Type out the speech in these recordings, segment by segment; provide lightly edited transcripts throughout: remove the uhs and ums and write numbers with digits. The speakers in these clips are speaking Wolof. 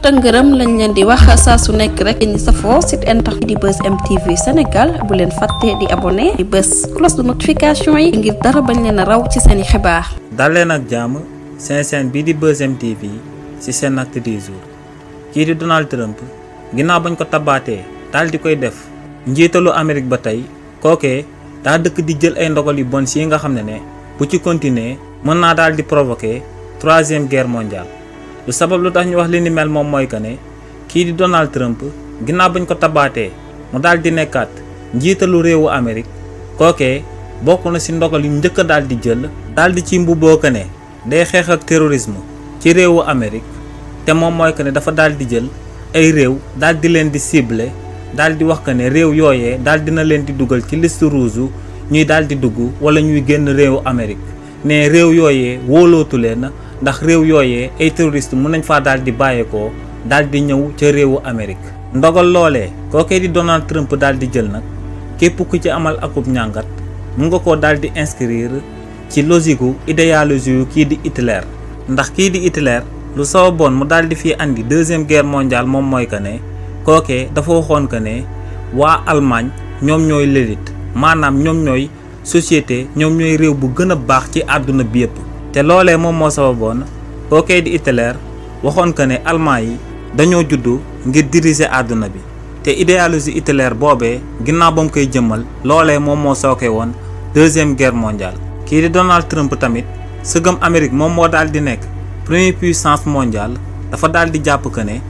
tëngërëm lañ leen di wax saa su nekk rek ñi safoo site internet di Buzz M TV Sénégal bu leen fàtte di abonné di bës cloche de notification yi ngir dara bañ leen a raw ci seeni xibaar. dal leen ak jàmm seen chaîne bii di Buzz M TV ci seen acte du jour kii di Donald Trump ginnaaw bañ ko tabaatee daal di koy def njiitalu Amérique ba tey kookee daa dëkk di jël ay ndogal yu bon si nga xam ne bu ci continuer mën naa daal di provoquer 3e guerre mondiale. lu sabab lu tax ñu wax li ni mel moom mooy que ne kii di Donald Trump ginnaaw bañ ko tabaatee mu daal di nekkaat njiitalu réewu Amérique kookee bokk na ci ndogal yu njëkk a daal di jël daal di ci mbubboo que ne day xeex ak terrorisme ci réewu Amérique te moom mooy que ne dafa daal di jël ay réew daal di leen di cibler daal di wax que ne réew yooyee daal dina leen di dugal ci liste rouge ñuy daal di dugg wala ñuy génn réewu Amérique ne réew yooyee wóolootu leen ndax réew yooyee ay terroriste mën nañ faa daal di bàyyeekoo daal di ñëw ca réewu Amérique ndogal loolee kookee di Donald Trump daal di jël nag képp ku ci amal akub ñàngat mu nga ko daal di inscrire ci logique gu idéologie yu kii di Hitler ndax kii di Hitler lu sababoon mu daal di fi andi 2e guerre mondiale moom mooy que ne kookee dafa waxoon que ne waa Allemagne ñoom ñooy l'élite maanaam ñoom ñooy société ñoom ñooy réew bu gën a baax ci àdduna bi yëpp. te loolee moom moo sababoon kookee di Hitler waxoon que ne Allemand yi dañoo juddu ngir diriger àdduna bi te idéologie Hitler boobee ginnaaw ba mu koy jëmmal loolee moom moo sooke woon 2e guerre mondiale. kii di Donald Trump tamit sëgëm Amérique moom moo daal di nekk première puissance mondiale dafa daal di jàpp que ne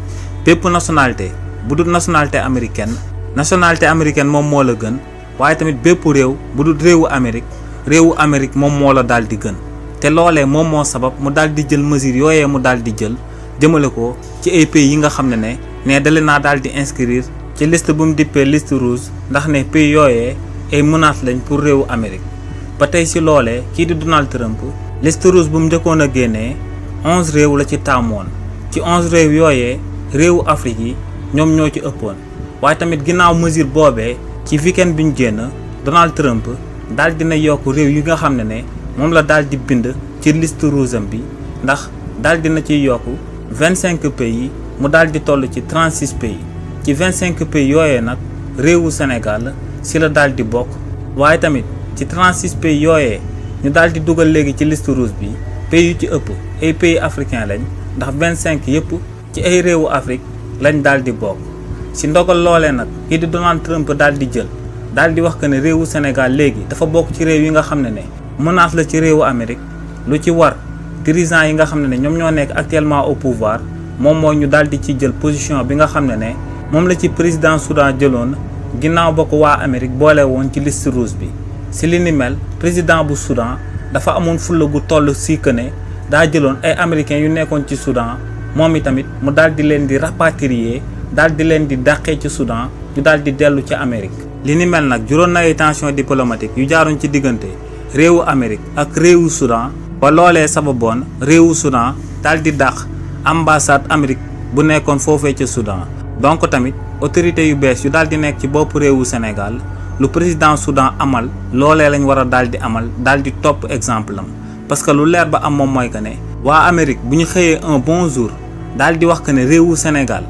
bépp nationalité bu dul nationalité américaine moom moo la gën waaye tamit bépp réew bu dul réewu Amérique moom moo la daal di gën. te loolee moom moo sabab mu daal di jël mesure yooyee mu daal di jël jëmale ko ci ay pays yi nga xam ne dale naa daal di inscrire ci liste bu mu dippee liste rouge ndax ne pays yooyee ay menaces lañ pour réewu Amérique. ba tey ci loolee kii di Donald Trump liste rouge bu mu njëkkoon a génnee 11 réew la ci taamoon ci 11 réew yooyee réewu Afrique yi ñoom ñoo ci ëppoon waaye tamit ginnaaw mesure boobee ci weekend bi ñu génn Donald Trump daal dina yokk réew yi nga xam ne moom la daal di bind ci liste rouge am bi ndax daal dina ciy yokk 25 pays mu daal di toll ci 36 pays ci 25 pays yooyee nag réewu Sénégal ci la daal di bokk waaye tamit ci 36 pays yooyee ñu daal di dugal léegi ci liste rouge bi pays yu ci ëpp ay pays africain lañ ndax 25 yëpp ci ay réewu Afrique lañ daal di bokk ci ndogal loolee nag kii di Donald Trump daal di jël daal di wax que ne réewu Sénégal léegi dafa bokk ci réew yi nga xam ne menace la ci réewu Amérique lu ci war dirigeants yi nga xam ne ñoom ñoo nekk actuellement au pouvoir moom mooy ñu daal di ci jël position bi nga xam ne moom la ci président Soudan jëloon ginnaaw ba ko waa Amérique boole woon ci liste rouge bi. si li ni mel président bu Soudan dafa amoon fulla gu toll si que ne daa jëloon ay américains yu nekkoon ci Soudan moom itamit mu daal di leen di rapatrier daal di leen di dàqee ci Soudan ñu daal di dellu ci Amérique. li ni mel nag juróon na ay tension diplomatique yu jaaroon ci diggante réewu Amérique ak réewu Soudan ba loolee sababoon réewu Soudan daal di dàq ambassade Amérique bu nekkoon foofee ca Soudan. donc tamit autorités yu bees yu daal di nekk ci bopp réewu Sénégal lu président Soudan amal loolee lañ war a daal di amal daal di topp exemple am parce que lu leer ba am moom mooy que ne waa Amérique bu ñu xëyee un bon jour daal di wax que ne réewu Sénégal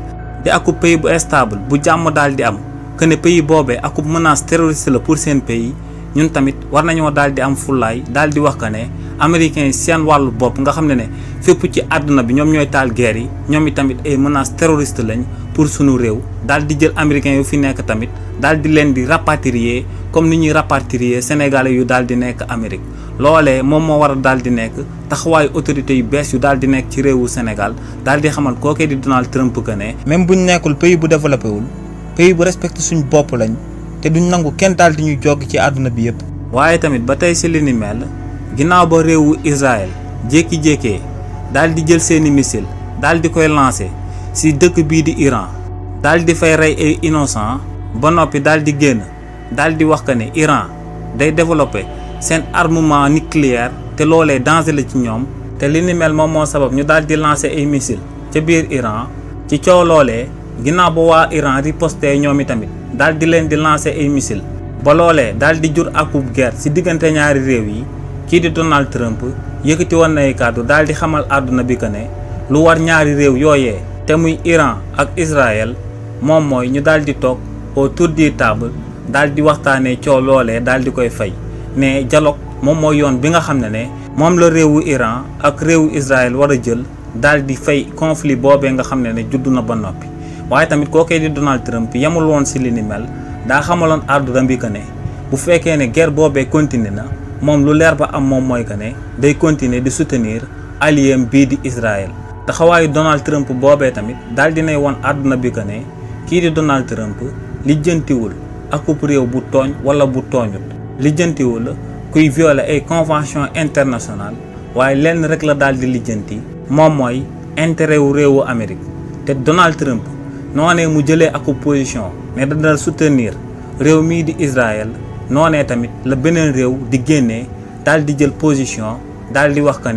di akub pays bu stable bu jàmm daal di am que ne pays boobee akub menace terroriste la pour seen pays. ñun tamit war nañoo daal di am fullaay daal di wax que ne américains yi seen wàllu bopp nga xam ne fépp ci àdduna bi ñoom ñooy taal guerre yi ñoom i tamit ay menaces terroristes lañ pour sunu réew daal di jël américains yu fi nekk tamit daal di leen di rapatrier comme ni ñuy rapatrier sénégalais yu daal di nekk Amérique. loolee moom moo war a daal di nekk taxawaayu autorités yu bees yu daal di nekk ci réewu Sénégal daal di xamal kookee di Donald Trump que ne même buñ nekkul pays bu développé wul pays bu respecté suñ bopp lañ. te duñ nangu kenn daal di ñuy jogg ci àdduna bi yëpp. waaye tamit ba tey ci li ni mel ginnaaw ba réewu Israël jékki-jékkee daal di jël seeni missile daal di koy lancer ci dëkk bii di Iran daal di fay rey ay innocent ba noppi daal di génn daal di wax que ne Iran day développer seen armement nucléaire te loolee danger la ci ñoom te li ni mel moom moo sabab ñu daal di lancer ay missile ca biir Iran ci coow loolee ginnaaw ba waa Iran riposté ñoom i tamit. daal di leen di lancer ay missile ba loolee daal di jur akub guerre ci diggante ñaari réew yi kii di Donald Trump yëkkati woon na ay kàddu daal di xamal àdduna bi que ne lu war ñaari réew yooyee te muy Iran ak Israël moom mooy ñu daal di toog autour du table daal di waxtaanee coow loolee daal di koy fay ne dialogue moom mooy yoon bi nga xam ne moom la réewu Iran ak réewu Israël war a jël daal di fay conflit boobee nga xam ne judd na ba noppi. waaye tamit kookee di Donald Trump yemul woon si li ni mel daa xamaloon àdduna bi que ne bu fekkee ne guerre boobee continué na moom lu leer ba am moom mooy que ne day continuer di soutenir allié bii di Israël. taxawaayu Donald Trump boobee tamit daal dinay woon àdduna bi que ne kii di Donald Trump lijjantiwul akub réew bu tooñ wala bu tooñut lijjantiwul kuy violer ay convention internationale waaye lenn rek la daal di lijjanti moom mooy intérêt wu réewu Amérique. te Donald Trump noonee mu jëlee akub position ne dana soutenir réew mii di Israël noonee tamit la beneen réew di génnee daal di jël position daal di wax que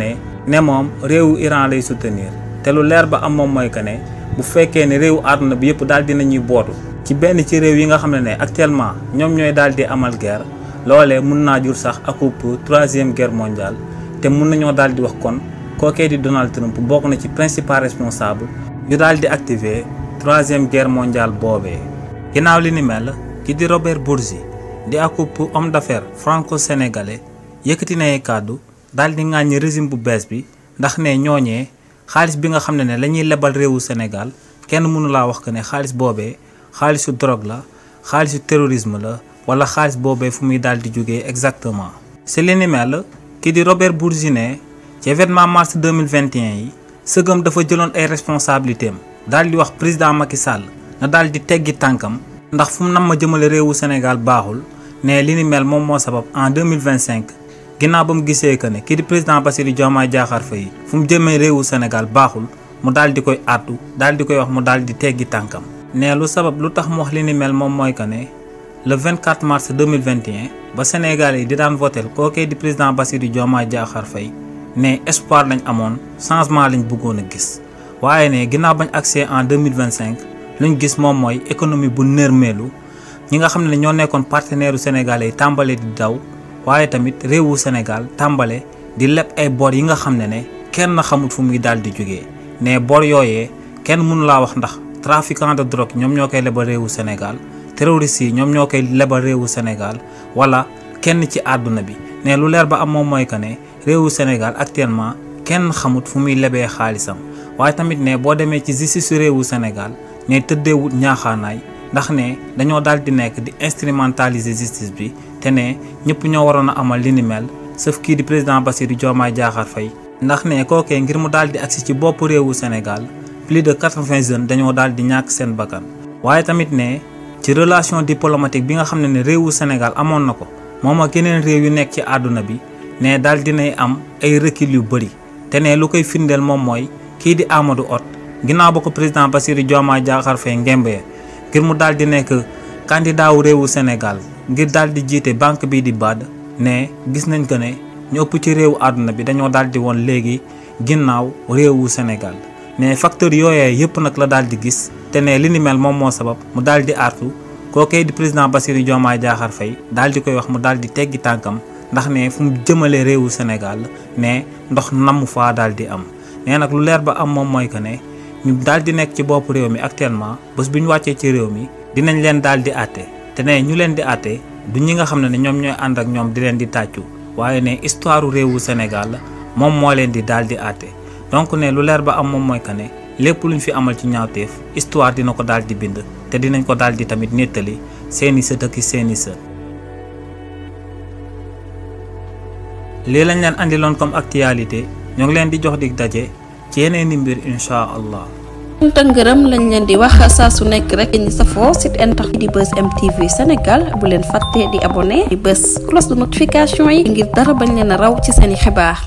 ne moom réewu Iran lay soutenir te lu leer ba am moom mooy que ne bu fekkee ne réewu àdduna bi yëpp daal dinañuy bootu ci benn ci réew yi nga xam ne actuellement ñoom ñooy daal di amal guerre loolee mun naa jur sax akub 3e guerre mondiale te mun nañoo daal di wax kon kookee di Donald Trump bokk na ci principal responsable yu daal di activer 3e guerre mondiale boobee. ginnaaw li ni mel ki di Robert Bourgi di akub homme d'affaires franco-sénégalais yëkkati na kàddu daal di ŋàññi régime bu bees bi ndax ne ñooñee xaalis bi nga xam ne la ñuy lebal réewu Sénégal kenn mënu laa wax que ne xaalis boobee xaalisu drogue la xaalisu terrorisme la wala xaalis boobee fu muy daal di jógee exactement. si li ni mel ki di Robert Bourgi ne ci événement mars 2021 yi sëgëm dafa jëloon ay responsabilités am daal di wax président Macky Sall na daal di teggi tànkam ndax fu mu nam ma jëmale réewu Sénégal baaxul ne li ni mel moom moo sabab en 2025 ginnaaw ba mu gisee que ne kii di président Bassirou Diomaye Diakhar Faye fu mu jëmee réewu Sénégal baaxul mu daal di koy àddu daal di koy wax mu daal di teggi tànkam. ne lu sabab lu tax mu wax li ni mel moom mooy que ne le 24 mars 2021 ba Sénégal yi di daan votel kookee di président Bassirou Diomaye Diakhar Faye ne espoir lañ amoon changement lañ bëggoon a gis waaye ne ginnaaw bañ accès en 2025 luñ gis moom mooy économie bu nërmeelu ñi nga xam ne ñoo nekkoon partenaire u sénégalais yi tàmbale di daw waaye tamit réewu Sénégal tàmbale di leb ay bor yi nga xam ne kenn xamut fu muy daal di jógee ne bor yooyee kenn mënu laa wax ndax trafiquant de drogue ñoom ñoo koy lebal réewu Sénégal terroristes yi ñoom ñoo koy lebal réewu Sénégal wala kenn ci àdduna bi ne lu leer ba am moom mooy que ne réewu Sénégal actuellement kenn xamut fu muy lebee xaalisam waaye tamit ne boo demee ci justice réewu Sénégal ne tëddeewut ñaaxaanaay ndax ne dañoo daal di nekk di instrumentaliser justice bi te ne ñëpp ñoo waroon a amal li ni mel sauf kii di président Bassirou Diomaye Diakhar Faye ndax ne kookee ngir mu daal di agsi ci bopp réewu Sénégal plus de 80 jeunes dañoo daal di ñàkk seen bakkan waaye tamit ne ci relation diplomatique bi nga xam ne réewu Sénégal amoon na ko moom ak yeneen réew yu nekk ci àdduna bi ne daal dinay am ay recul yu bëri te ne lu koy firndeel moom mooy kii di Amadou Hott ginnaaw ba ko président Bassirou Diomaye Diakhar Faye ngembee ngir mu daal di nekk candidat wu réewu Sénégal ngir daal di jiite banque bii di BAD ne gis nañ que ne ñu ëpp ci réewu àdduna bi dañoo daal di woon léegi ginnaaw réewu Sénégal ne facteur yooyee yëpp nag la daal di gis te ne li ni mel moom moo sabab mu daal di artu kookee di président Bassirou Diomaye Diakhar Faye daal di koy wax mu daal di teggi tànkam ndax ne fu mu jëmalee réewu Sénégal ne ndox namm faa daal di am nee nag lu leer ba am moom mooy que ne ñu daal di nekk ci bopp réew mi actuellement bés bu ñu wàccee ci réew mi dinañ leen daal di àtte te ne ñu leen di àtte du ñi nga xam ne ñoom ñooy ànd ak ñoom di leen di tàccu waaye ne histoire réewu Sénégal moom moo leen di daal di àtte donc ne lu leer ba am moom mooy que ne lépp luñ fi amal ci ñaawteef histoire dina ko daal di bind te dinañ ko daal di tamit nettali seeni sët ak seeni sët. lii lañ leen andiloon comme actualité ñoo ngi leen di jox dig daje ci yeneen i mbir incha allah. te ngërëm lañ leen di wax saa su nekk rek ñi safoo site internet di Buzz M TV Sénégal bu leen fàtte di abonné di bës cloche de notification yi ngir dara bañ leen a raw ci seeni xibaar.